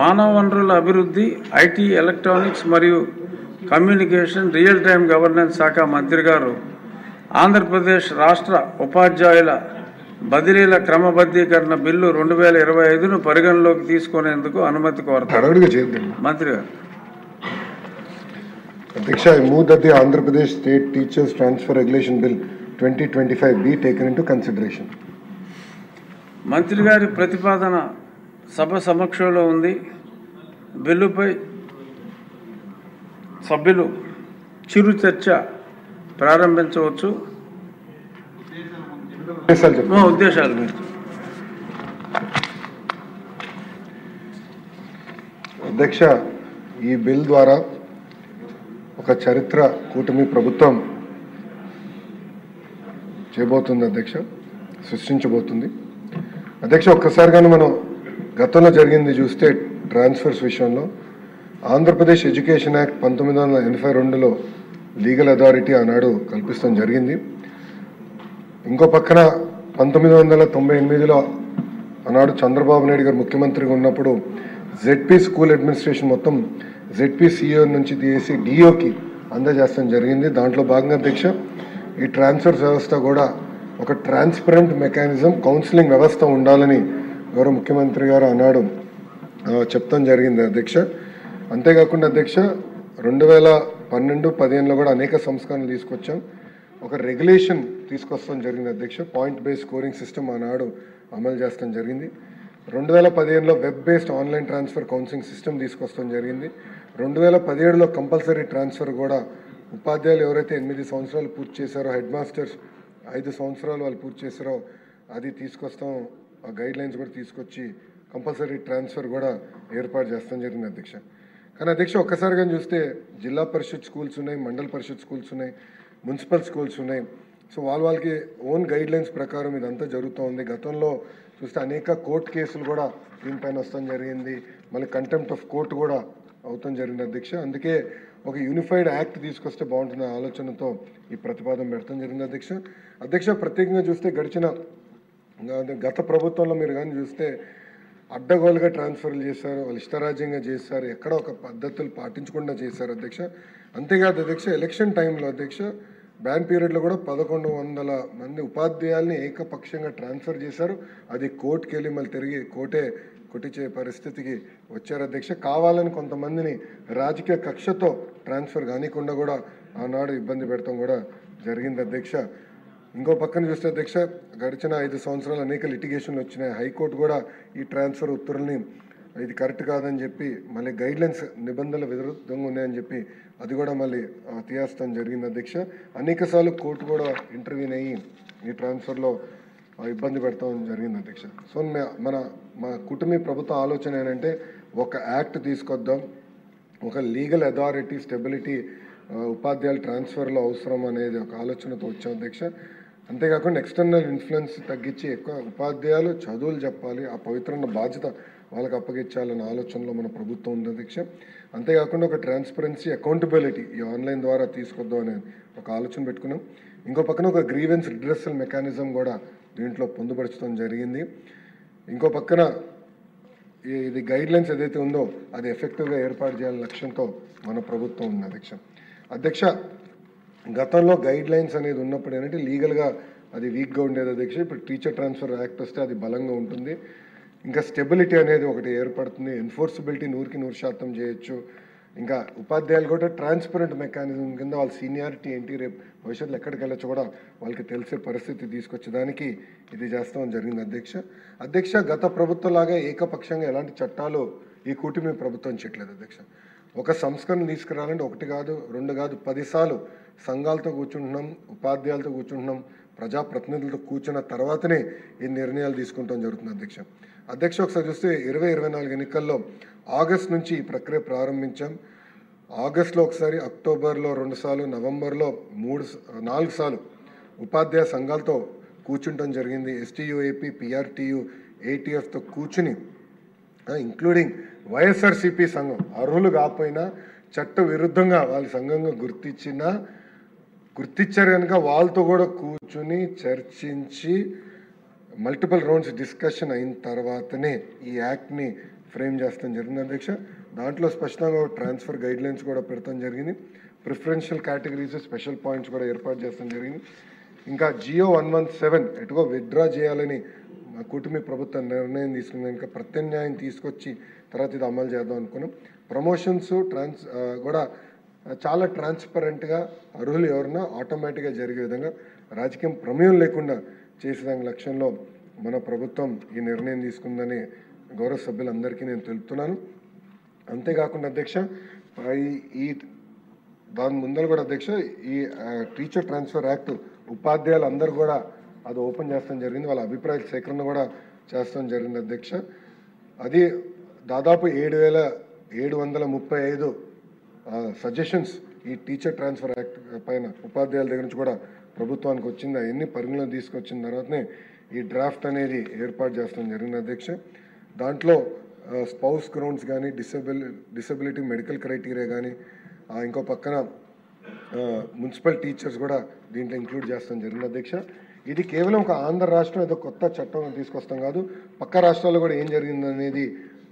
మానవ వనరుల అభివృద్ధి, ఐటీ, ఎలక్ట్రానిక్స్ మరియు కమ్యూనికేషన్, రియల్ టైమ్ గవర్నెన్స్ శాఖ మంత్రి గారు ఆంధ్రప్రదేశ్ రాష్ట్ర ఉపాధ్యాయుల బదిలీల క్రమబద్ధీకరణ బిల్లు 2025ను పరిగణలోకి తీసుకునేందుకు అనుమతి కోరతారు. మంత్రి గారు. Adhyaksha, I move that the Andhra Pradesh State Teachers Transfer Regulation Bill 2025 be taken into consideration. మంత్రి గారి ప్రతిపాదన సభ సమక్షంలో ఉంది. బిల్లుపై సభ్యులు చిరు చర్చ ప్రారంభించవచ్చు. ఉద్దేశాలు మీరు. అధ్యక్ష, ఈ బిల్ ద్వారా ఒక చరిత్ర కూటమి ప్రభుత్వం చేయబోతుంది. అధ్యక్ష, సృష్టించబోతుంది. అధ్యక్ష, ఒక్కసారిగానే మనం గతంలో జరిగింది చూస్తే ట్రాన్స్ఫర్స్ విషయంలో ఆంధ్రప్రదేశ్ ఎడ్యుకేషన్ యాక్ట్ 1982లో లీగల్ అథారిటీ ఆనాడు కల్పిస్తాం జరిగింది. ఇంకో పక్కన 1998లో ఆనాడు చంద్రబాబు నాయుడు గారు ముఖ్యమంత్రిగా ఉన్నప్పుడు జెడ్పీ స్కూల్ అడ్మినిస్ట్రేషన్ మొత్తం జెడ్పీ సిఇఓ నుంచి తీసి డిఓకి అందజేస్తాం జరిగింది. దాంట్లో భాగంగా అధ్యక్ష ఈ ట్రాన్స్ఫర్స్ వ్యవస్థ కూడా ఒక ట్రాన్స్పరెంట్ మెకానిజం, కౌన్సిలింగ్ వ్యవస్థ ఉండాలని గౌరవ ముఖ్యమంత్రి గారు ఆనాడు చెప్తాం జరిగింది అధ్యక్ష. అంతేకాకుండా అధ్యక్ష 2012-15లో కూడా అనేక సంస్కరణలు తీసుకొచ్చాం. ఒక రెగ్యులేషన్ తీసుకొస్తాం జరిగింది అధ్యక్ష. పాయింట్ బేస్డ్ స్కోరింగ్ సిస్టమ్ ఆనాడు అమలు చేస్తాం జరిగింది. 2015లో web based online transfer counselling system తీసుకొస్తాం జరిగింది. 2017లో కంపల్సరీ ట్రాన్స్ఫర్ కూడా ఉపాధ్యాయులు ఎవరైతే 8 సంవత్సరాలు పూర్తి చేశారో, హెడ్ మాస్టర్స్ 5 సంవత్సరాలు వాళ్ళు పూర్తి చేశారో అది తీసుకొస్తాం. ఆ గైడ్ లైన్స్ కూడా తీసుకొచ్చి కంపల్సరీ ట్రాన్స్ఫర్ కూడా ఏర్పాటు చేస్తాం జరిగింది అధ్యక్ష. కానీ అధ్యక్ష ఒక్కసారిగా చూస్తే జిల్లా పరిషత్ స్కూల్స్ ఉన్నాయి, మండల పరిషత్ స్కూల్స్ ఉన్నాయి, మున్సిపల్ స్కూల్స్ ఉన్నాయి. సో వాళ్ళకి ఓన్ గైడ్ లైన్స్ ప్రకారం ఇదంతా జరుగుతూ ఉంది. గతంలో చూస్తే అనేక కోర్టు కేసులు కూడా దీనిపైన వస్తాం జరిగింది. మళ్ళీ కంటెంప్ట్ ఆఫ్ కోర్టు కూడా అవుతాం జరిగింది అధ్యక్ష. అందుకే ఒక యూనిఫైడ్ యాక్ట్ తీసుకొస్తే బాగుంటుంది ఆలోచనతో ఈ ప్రతిపాదన పెడతాం జరిగింది అధ్యక్ష. అధ్యక్ష, ప్రత్యేకంగా చూస్తే గత ప్రభుత్వంలో మీరు కానీ చూస్తే అడ్డగోలుగా ట్రాన్స్ఫర్లు చేశారు, వాళ్ళు ఇష్టరాజ్యంగా చేశారు, ఎక్కడ ఒక పద్ధతులు పాటించకుండా చేశారు అధ్యక్ష. అంతేకాదు అధ్యక్ష, ఎలక్షన్ టైంలో అధ్యక్ష బ్యాన్ పీరియడ్లో కూడా 1100 మంది ఉపాధ్యాయుల్ని ఏకపక్షంగా ట్రాన్స్ఫర్ చేశారు. అది కోర్టుకి వెళ్ళి మళ్ళీ తిరిగి కోర్టే కొట్టించే పరిస్థితికి వచ్చారు అధ్యక్ష. కావాలని కొంతమందిని రాజకీయ కక్షతో ట్రాన్స్ఫర్ కానికుండా కూడా ఆనాడు ఇబ్బంది పెడతాం కూడా జరిగింది అధ్యక్ష. ఇంకో పక్కన చూస్తే అధ్యక్ష గడిచిన 5 సంవత్సరాలు అనేక లిటిగేషన్లు వచ్చినాయి. హైకోర్టు కూడా ఈ ట్రాన్స్ఫర్ ఉత్తర్వుల్ని ఇది కరెక్ట్ కాదని చెప్పి మళ్ళీ గైడ్లైన్స్ నిబంధనలు విరుద్ధంగా ఉన్నాయని చెప్పి అది కూడా మళ్ళీ తీయేస్తాం జరిగింది అధ్యక్ష. అనేకసార్లు కోర్టు కూడా ఇంటర్వ్యూన్ అయ్యి ఈ ట్రాన్స్ఫర్లో ఇబ్బంది పెడతాం జరిగింది అధ్యక్ష. సో మా కుటుంబ ప్రభుత్వ ఆలోచన ఏంటంటే ఒక యాక్ట్ తీసుకొద్దాం, ఒక లీగల్ అథారిటీ, స్టెబిలిటీ ఉపాధ్యాయుల ట్రాన్స్ఫర్లో అవసరం అనేది ఒక ఆలోచనతో వచ్చాం అధ్యక్ష. అంతేకాకుండా ఎక్స్టర్నల్ ఇన్ఫ్లుయెన్స్ తగ్గించి ఎక్కువ ఉపాధ్యాయులు చదువులు చెప్పాలి, ఆ పవిత్రమైన బాధ్యత వాళ్ళకి అప్పగించాలన్న ఆలోచనలో మన ప్రభుత్వం ఉంది అధ్యక్ష. అంతేకాకుండా ఒక ట్రాన్స్పరెన్సీ, అకౌంటబిలిటీ ఈ ఆన్లైన్ ద్వారా తీసుకొద్దాం అనే ఒక ఆలోచన పెట్టుకున్నాం. ఇంకో పక్కన ఒక గ్రీవెన్స్ రిడ్రెసల్ మెకానిజం కూడా దీంట్లో పొందుపరచడం జరిగింది. ఇంకో పక్కన ఇది గైడ్ లైన్స్ ఏదైతే ఉందో అది ఎఫెక్టివ్గా ఏర్పాటు చేయాలనే లక్ష్యంతో మన ప్రభుత్వం ఉంది అధ్యక్ష. అధ్యక్ష, గతంలో గైడ్ లైన్స్ అనేది ఉన్నప్పుడు ఏంటంటే లీగల్గా అది వీక్గా ఉండేది అధ్యక్ష. ఇప్పుడు టీచర్ ట్రాన్స్ఫర్ యాక్ట్ వస్తే అది బలంగా ఉంటుంది. ఇంకా స్టెబిలిటీ అనేది ఒకటి ఏర్పడుతుంది. ఎన్ఫోర్సబిలిటీ 100% చేయొచ్చు. ఇంకా ఉపాధ్యాయులు కూడా ట్రాన్స్పరెంట్ మెకానిజం కింద వాళ్ళ సీనియారిటీ ఏంటి, రేపు భవిష్యత్తులో ఎక్కడికి వెళ్ళొచ్చు కూడా వాళ్ళకి తెలిసే పరిస్థితి తీసుకొచ్చేదానికి ఇది చేస్తామని జరిగింది అధ్యక్ష. గత ప్రభుత్వంలాగా ఏకపక్షంగా ఎలాంటి చట్టాలు ఈ కూటమి ప్రభుత్వం చేయట్లేదు అధ్యక్ష. ఒక సంస్కరణ తీసుకురావాలంటే 1 కాదు 2 కాదు 10 సార్లు సంఘాలతో కూర్చుంటున్నాం, ఉపాధ్యాయులతో కూర్చుంటున్నాం, ప్రజాప్రతినిధులతో కూర్చున్న తర్వాతనే ఈ నిర్ణయాలు తీసుకుంటాం జరుగుతుంది అధ్యక్ష. ఒకసారి చూస్తే 2024 ఎన్నికల్లో ఆగస్ట్ నుంచి ఈ ప్రక్రియ ప్రారంభించాం. ఆగస్టులో ఒకసారి, అక్టోబర్లో 2 సార్లు, నవంబర్లో 4 సార్లు ఉపాధ్యాయ సంఘాలతో కూర్చుంటం జరిగింది. ఎస్టీయూఏపీ, పిఆర్టీయూ, ఏటీఎఫ్తో కూర్చుని ఇంక్లూడింగ్ వైఎస్ఆర్సీపీ సంఘం అర్హులు కాకపోయినా చట్ట విరుద్ధంగా వాళ్ళ సంఘంగా గుర్తించారు కనుక వాళ్ళతో కూడా కూర్చుని చర్చించి మల్టిపుల్ రౌండ్స్ డిస్కషన్ అయిన తర్వాతనే ఈ యాక్ట్ని ఫ్రేమ్ చేస్తాం జరిగింది అధ్యక్ష. దాంట్లో స్పష్టంగా ట్రాన్స్ఫర్ గైడ్లైన్స్ కూడా పెడతాం జరిగింది. ప్రిఫరెన్షియల్ కేటగిరీస్ స్పెషల్ పాయింట్స్ కూడా ఏర్పాటు చేస్తాం జరిగింది. ఇంకా జియో 117 ఎటుగో విత్డ్రా చేయాలని కూటమి ప్రభుత్వం నిర్ణయం తీసుకుంది. ఇంకా ప్రత్యామ్నాయం తీసుకొచ్చి తర్వాత ఇది అమలు చేద్దాం అనుకున్నాం. ప్రమోషన్స్ కూడా చాలా ట్రాన్స్పరెంట్గా అర్హులు ఎవరన్నా ఆటోమేటిక్గా జరిగే విధంగా రాజకీయం ప్రమేయం లేకుండా చేసేదాని లక్ష్యంలో మన ప్రభుత్వం ఈ నిర్ణయం తీసుకుందని గౌరవ సభ్యులందరికీ నేను తెలుపుతున్నాను. అంతేకాకుండా అధ్యక్ష, ఈ దాని ముందర కూడా అధ్యక్ష, ఈ టీచర్ ట్రాన్స్ఫర్ యాక్ట్ ఉపాధ్యాయులు అందరూ కూడా అది ఓపెన్ చేస్తాం జరిగింది. వాళ్ళ అభిప్రాయ సేకరణ కూడా చేస్తాం జరిగింది అధ్యక్ష. అది దాదాపు 7,735 సజెషన్స్ ఈ టీచర్ ట్రాన్స్ఫర్ యాక్ట్ పైన ఉపాధ్యాయుల దగ్గర నుంచి కూడా ప్రభుత్వానికి వచ్చింది. అవన్నీ పరిగణలో తీసుకొచ్చిన తర్వాతనే ఈ డ్రాఫ్ట్ అనేది ఏర్పాటు చేస్తాం జరిగింది అధ్యక్ష. దాంట్లో స్పౌస్ గ్రౌండ్స్ కానీ డిసబిలిటీ మెడికల్ క్రైటీరియా కానీ ఇంకో పక్కన మున్సిపల్ టీచర్స్ కూడా దీంట్లో ఇంక్లూడ్ చేస్తాం జరిగింది అధ్యక్ష. ఇది కేవలం ఒక ఆంధ్ర రాష్ట్రం ఏదో కొత్త చట్టం తీసుకొస్తాం కాదు, పక్క రాష్ట్రాల్లో కూడా ఏం జరిగింది అనేది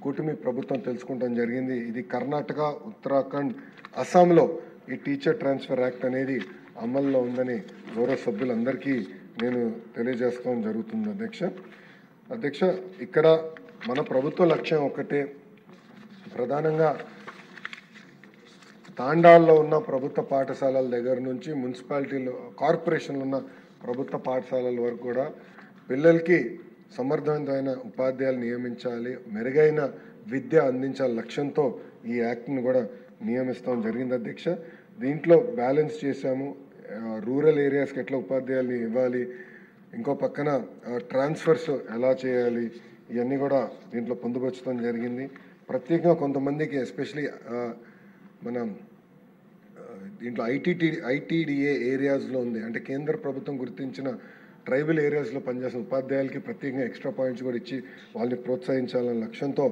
కూటమి ప్రభుత్వం తెలుసుకుంటాం జరిగింది. ఇది కర్ణాటక, ఉత్తరాఖండ్, అస్సాంలో ఈ టీచర్ ట్రాన్స్ఫర్ యాక్ట్ అనేది అమల్లో ఉందని గౌరవ సభ్యులందరికీ నేను తెలియజేసుకోవడం జరుగుతుంది అధ్యక్ష. ఇక్కడ మన ప్రభుత్వ లక్ష్యం ఒకటే, ప్రధానంగా తాండాల్లో ఉన్న ప్రభుత్వ పాఠశాలల దగ్గర నుంచి మున్సిపాలిటీలో కార్పొరేషన్లో ఉన్న ప్రభుత్వ పాఠశాలల వరకు కూడా పిల్లలకి సమర్థవంతమైన ఉపాధ్యాయులు నియమించాలి, మెరుగైన విద్య అందించాలి లక్ష్యంతో ఈ యాక్ట్ని కూడా నియమిస్తాం జరిగింది అధ్యక్ష. దీంట్లో బ్యాలెన్స్ చేశాము. రూరల్ ఏరియాస్కి ఎట్లా ఉపాధ్యాయుల్ని ఇవ్వాలి, ఇంకో పక్కన ట్రాన్స్ఫర్స్ ఎలా చేయాలి, ఇవన్నీ కూడా దీంట్లో పొందుపరచడం జరిగింది. ప్రత్యేకంగా కొంతమందికి ఎస్పెషలీ మన దీంట్లో ఐటీడీఏ ఏరియాస్లో ఉంది, అంటే కేంద్ర ప్రభుత్వం గుర్తించిన ట్రైబల్ ఏరియాస్లో పనిచేసిన ఉపాధ్యాయులకి ప్రత్యేకంగా ఎక్స్ట్రా పాయింట్స్ కూడా ఇచ్చి వాళ్ళని ప్రోత్సహించాలనే లక్ష్యంతో